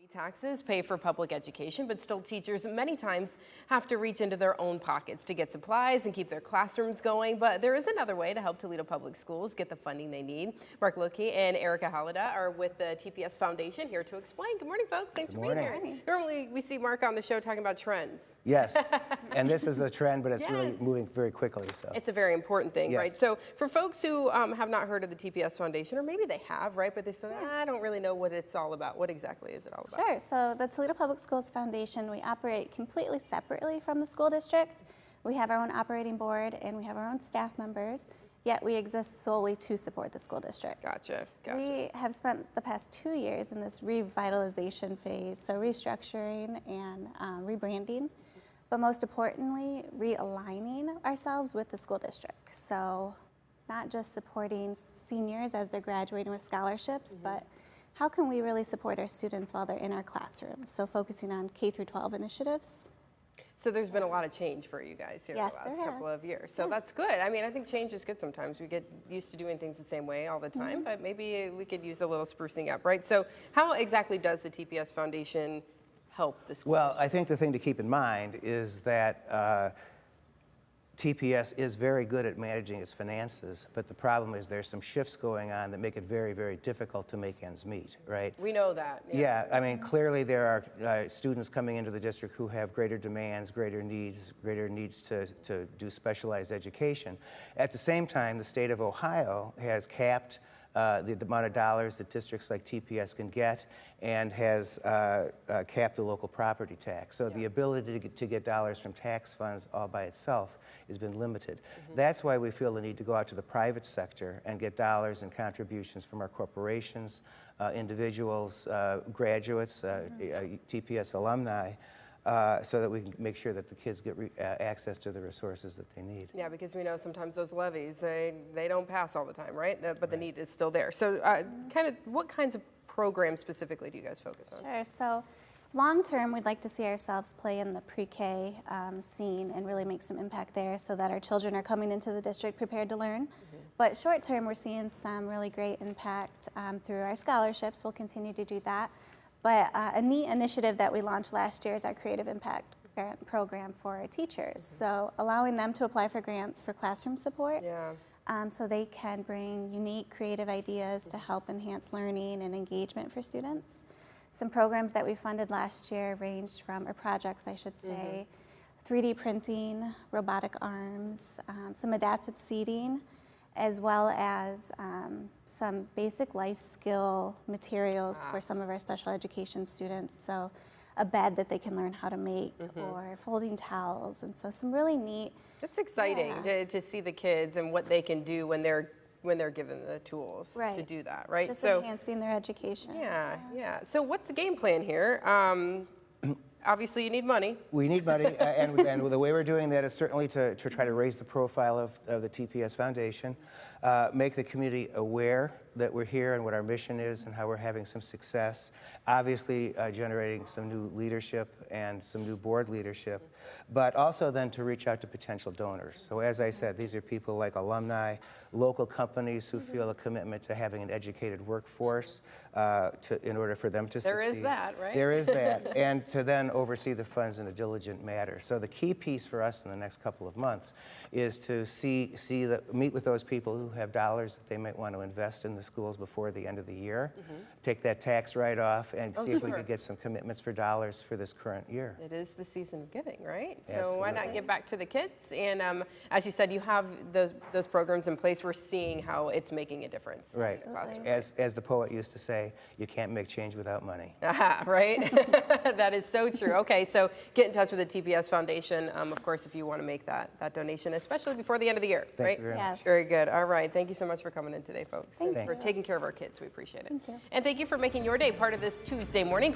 Taxes pay for public education, but still teachers many times have to reach into their own pockets to get supplies and keep their classrooms going. But there is another way to help Toledo Public Schools get the funding they need. Mark Loki and Erica Hallida are with the TPS Foundation here to explain. Good morning, folks. Thanks for being here. Normally we see Mark on the show talking about trends. Yes, and this is a trend, but it's Yes. really moving very quickly. So it's a very important thing, Yes. right? So for folks who have not heard of the TPS Foundation, or maybe they have, right, but they say, I don't really know what it's all about. What exactly is it all about? Sure. So the Toledo Public Schools Foundation, we operate completely separately from the school district. We have our own operating board and we have our own staff members, yet we exist solely to support the school district. Gotcha. We have spent the past 2 years in this revitalization phase, so restructuring and rebranding, but most importantly, realigning ourselves with the school district. So not just supporting seniors as they're graduating with scholarships, but how can we really support our students while they're in our classrooms? So focusing on K through 12 initiatives. So there's been a lot of change for you guys here Yes, the last there couple has. of years. So that's good. I mean, I think change is good sometimes. We get used to doing things the same way all the time, but maybe we could use a little sprucing up, right? So how exactly does the TPS Foundation help the schools? well, I think the thing to keep in mind is that TPS is very good at managing its finances, but the problem is there's some shifts going on that make it very, very difficult to make ends meet, right? We know that. Yeah, I mean, clearly there are students coming into the district who have greater demands, greater needs to do specialized education. At the same time, the state of Ohio has capped the amount of dollars that districts like TPS can get and has capped the local property tax. So the ability to get dollars from tax funds all by itself has been limited. That's why we feel the need to go out to the private sector and get dollars and contributions from our corporations, individuals, graduates, TPS alumni, so that we can make sure that the kids get access to the resources that they need. Yeah, because we know sometimes those levies, they don't pass all the time, right? But the need is still there. So what kinds of programs specifically do you guys focus on? Sure. So long term, we'd like to see ourselves play in the pre-K scene and really make some impact there so that our children are coming into the district prepared to learn. But short term, we're seeing some really great impact through our scholarships. We'll continue to do that. But a neat initiative that we launched last year is our Creative Impact Grant Program for our teachers. So allowing them to apply for grants for classroom support so they can bring unique creative ideas to help enhance learning and engagement for students. Some programs that we funded last year ranged from, or projects I should say, 3D printing, robotic arms, some adaptive seating, as well as some basic life skill materials for some of our special education students. So a bed that they can learn how to make or folding towels. And so some really neat. It's exciting to see the kids and what they can do when they're given the tools to do that, right? Just enhancing their education. Yeah. So what's the game plan here? Obviously, you need money. We need money, and the way we're doing that is certainly to try to raise the profile of the TPS Foundation, make the community aware that we're here and what our mission is and how we're having some success. Obviously, generating some new leadership and some new board leadership, but also then to reach out to potential donors. So as I said, these are people like alumni, local companies who feel a commitment to having an educated workforce in order for them to succeed. There is that, right? There is that, and to then oversee the funds in a diligent manner. So the key piece for us in the next couple of months is to meet with those people who have dollars that they might want to invest in the schools before the end of the year, take that tax write-off, and see if we could get some commitments for dollars for this current year. It is the season of giving, right? Absolutely. So why not give back to the kids? And as you said, you have those programs in place. We're seeing how it's making a difference. Right. As the poet used to say, you can't make change without money. Right? That is so true. Okay, so get in touch with the TPS Foundation, of course, if you want to make that donation, especially before the end of the year, Thank right? you very much. Yes. Very good. All right. Thank you so much for coming in today, folks, and Thank for you. taking care of our kids. We appreciate it. Thank you. And thank you for making your day part of this Tuesday morning.